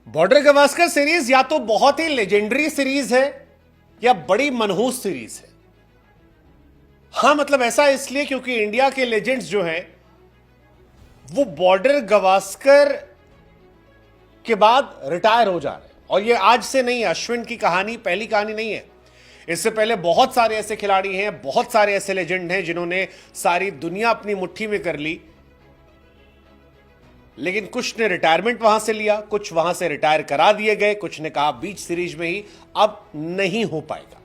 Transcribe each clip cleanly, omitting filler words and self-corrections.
Border Gavaskar series या तो बहुत ही लेजेंडरी सीरीज है या बड़ी मनहूस सीरीज है। हां, मतलब ऐसा इसलिए क्योंकि इंडिया के लेजेंड्स जो हैं वो बॉर्डर गावस्कर के बाद रिटायर हो जा रहे हैं। और ये आज से नहीं है, अश्विन की कहानी पहली कहानी नहीं है। इससे पहले बहुत सारे ऐसे खिलाड़ी हैं, बहुत सारे ऐसे लेजेंड हैं जिन्होंने सारी दुनिया अपनी मुट्ठी में कर ली, लेकिन कुछ ने रिटायरमेंट वहां से लिया, कुछ वहां से रिटायर करा दिए गए, कुछ ने कहा बीच सीरीज में ही अब नहीं हो पाएगा।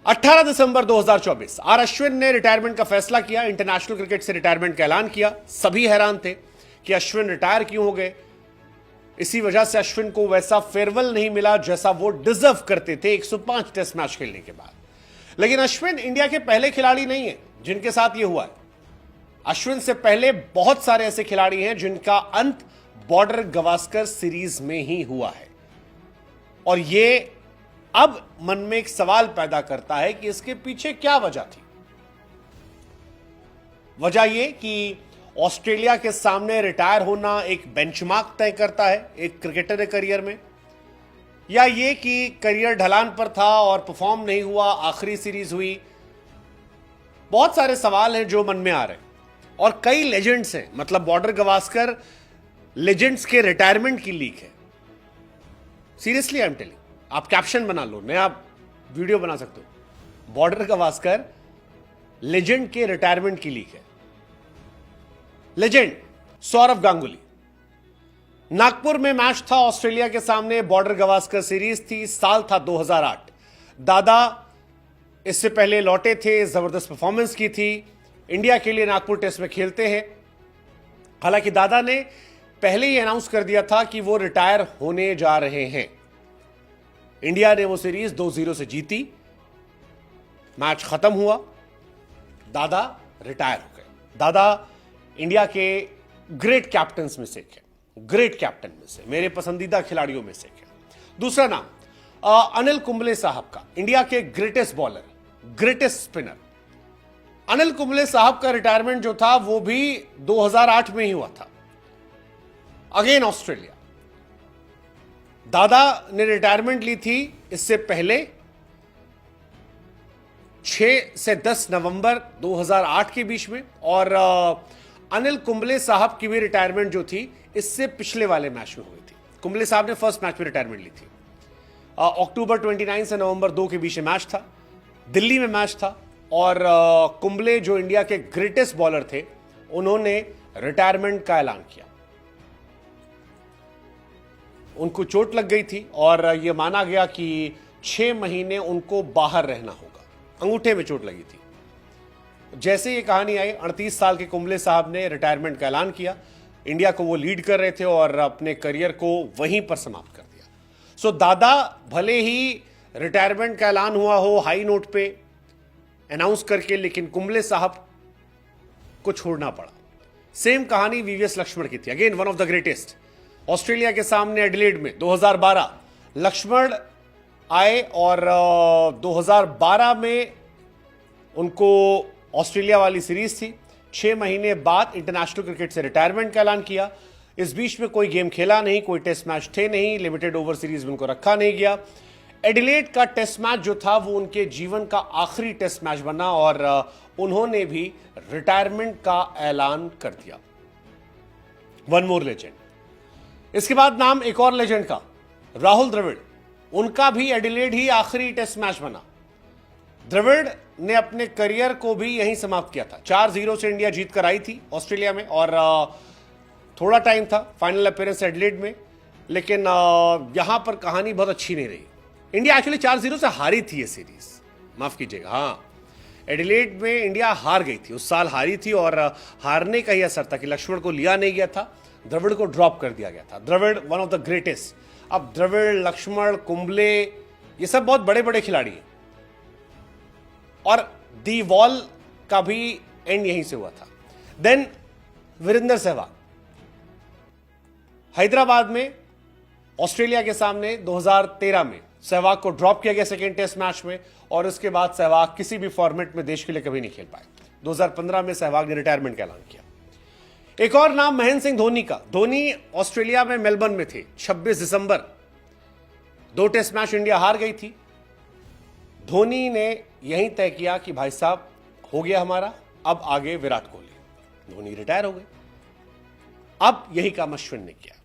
18 दिसंबर 2024 आर अश्विन ने रिटायरमेंट का फैसला किया, इंटरनेशनल क्रिकेट से रिटायरमेंट का ऐलान किया। सभी हैरान थे कि अश्विन रिटायर क्यों हो गए। इसी वजह से अश्विन को वैसा फेयरवेल नहीं मिला जैसा वो डिजर्व करते थे 105 टेस्ट मैच खेलने के बाद। लेकिन अश्विन इंडिया के पहले खिलाड़ी नहीं है जिनके साथ यह हुआ है। अश्विन से पहले बहुत सारे ऐसे खिलाड़ी हैं जिनका अंत बॉर्डर गावस्कर सीरीज में ही हुआ है। और यह अब मन में एक सवाल पैदा करता है कि इसके पीछे क्या वजह थी। वजह यह कि ऑस्ट्रेलिया के सामने रिटायर होना एक बेंचमार्क तय करता है एक क्रिकेटर के करियर में, या यह कि करियर ढलान पर था और परफॉर्म नहीं हुआ, आखिरी सीरीज हुई। बहुत सारे सवाल हैं जो मन में आ रहे हैं और कई लेजेंड्स हैं। मतलब बॉर्डर गावस्कर लेजेंड्स के रिटायरमेंट की लीक है। सीरियसली आई एम टेलिंग, आप कैप्शन बना लो, नया वीडियो बना सकते हो। बॉर्डर गावस्कर लेजेंड के रिटायरमेंट की लीक है। लेजेंड सौरव गांगुली, नागपुर में मैच था ऑस्ट्रेलिया के सामने, बॉर्डर गावस्कर सीरीज थी, साल था 2008। दादा इससे पहले लौटे थे, जबरदस्त परफॉर्मेंस की थी, इंडिया के लिए नागपुर टेस्ट में खेलते हैं। हालांकि दादा ने पहले ही अनाउंस कर दिया था कि वो रिटायर होने जा रहे हैं। इंडिया ने वो सीरीज 2-0 से जीती, मैच खत्म हुआ, दादा रिटायर हो गए। दादा इंडिया के ग्रेट कैप्टन में से एक है, ग्रेट कैप्टन में से, मेरे पसंदीदा खिलाड़ियों में से एक है। दूसरा नाम अनिल कुंबले साहब का, इंडिया के greatest bowler, greatest spinner. Anil Kumble साहब का रिटायरमेंट जो था वो भी 2008 में ही हुआ था, अगेन ऑस्ट्रेलिया। दादा ने रिटायरमेंट ली थी इससे पहले 6 से 10 नवंबर 2008 के बीच में, और अनिल कुंबले साहब की भी रिटायरमेंट जो थी इससे पिछले वाले मैच में हुई थी। कुंबले साहब ने फर्स्ट मैच में रिटायरमेंट ली थी। अक्टूबर 29 से नवंबर 2 के बीच में मैच था, दिल्ली में मैच था, और कुंबले जो इंडिया के ग्रेटेस्ट बॉलर थे उन्होंने रिटायरमेंट का ऐलान किया। उनको चोट लग गई थी और यह माना गया कि 6 महीने उनको बाहर रहना होगा, अंगूठे में चोट लगी थी। जैसे ये कहानी आई, 38 साल के कुंबले साहब ने रिटायरमेंट का ऐलान किया। इंडिया को वो लीड कर रहे थे और अपने करियर को वहीं पर समाप्त कर दिया। सो दादा भले ही रिटायरमेंट का ऐलान हुआ हो हाई नोट पे अनाउंस करके, लेकिन कुंबले साहब को छोड़ना पड़ा। सेम कहानी वीवीएस लक्ष्मण की थी, again one of the greatest. Australia के सामने एडिलेड में 2012 लक्ष्मण आए और 2012 में उनको ऑस्ट्रेलिया वाली सीरीज थी। 6 महीने बाद इंटरनेशनल क्रिकेट से रिटायरमेंट का ऐलान किया। इस बीच में कोई गेम खेला नहीं, कोई टेस्ट मैच थे नहीं, लिमिटेड ओवर सीरीज में उनको रखा नहीं गया। एडिलेड का टेस्ट मैच जो था वो उनके जीवन का आखिरी टेस्ट मैच बना और उन्होंने भी रिटायरमेंट का ऐलान कर दिया। One more legend. इसके बाद नाम एक और लेजेंड का, राहुल द्रविड़। उनका भी एडिलेड ही आखिरी टेस्ट मैच बना। द्रविड़ ने अपने करियर को भी यहीं समाप्त किया था। 4-0 से इंडिया जीत कर आई थी ऑस्ट्रेलिया में और थोड़ा टाइम था फाइनल अपीयरेंस एडिलेड में, लेकिन यहां पर कहानी बहुत अच्छी नहीं रही। इंडिया एक्चुअली 4-0 से हारी थी ये सीरीज, माफ कीजिएगा। हाँ, एडिलेड में इंडिया हार गई थी, उस साल हारी थी और हारने का ही असर था कि लक्ष्मण को लिया नहीं गया था, द्रविड़ को ड्रॉप कर दिया गया था। Dravid one of the greatest. अब द्रविड़, लक्ष्मण, कुंबले, ये सब बहुत बड़े बड़े खिलाड़ी हैं और दी वॉल का भी एंड यहीं से हुआ था। देन वीरेंद्र सहवाग, हैदराबाद में ऑस्ट्रेलिया के सामने 2013 में सहवाग को ड्रॉप किया गया सेकेंड टेस्ट मैच में, और उसके बाद सहवाग किसी भी फॉर्मेट में देश के लिए कभी नहीं खेल पाए। 2015 में सहवाग ने रिटायरमेंट का ऐलान किया। एक और नाम महेंद्र सिंह धोनी का। धोनी ऑस्ट्रेलिया में मेलबर्न में थे 26 दिसंबर। 2 टेस्ट मैच इंडिया हार गई थी। धोनी ने यही तय किया कि भाई साहब हो गया हमारा, अब आगे विराट कोहली। धोनी रिटायर हो गए। अब यही काम अश्विन ने किया।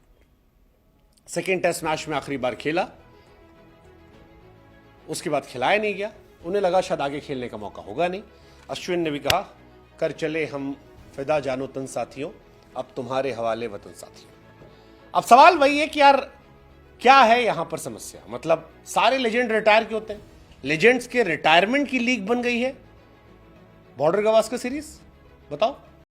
सेकेंड टेस्ट मैच में आखिरी बार खेला, उसके बाद खिलाया नहीं गया। उन्हें लगा शायद आगे खेलने का मौका होगा नहीं। अश्विन ने भी कहा कर चले हम फिदा जानो तन साथियों, अब तुम्हारे हवाले वतन साथियों। अब सवाल वही है कि यार क्या है यहां पर समस्या? मतलब सारे लेजेंड रिटायर क्यों होते हैं? लेजेंड्स के रिटायरमेंट की लीग बन गई है बॉर्डर गवास्कर सीरीज। बताओ।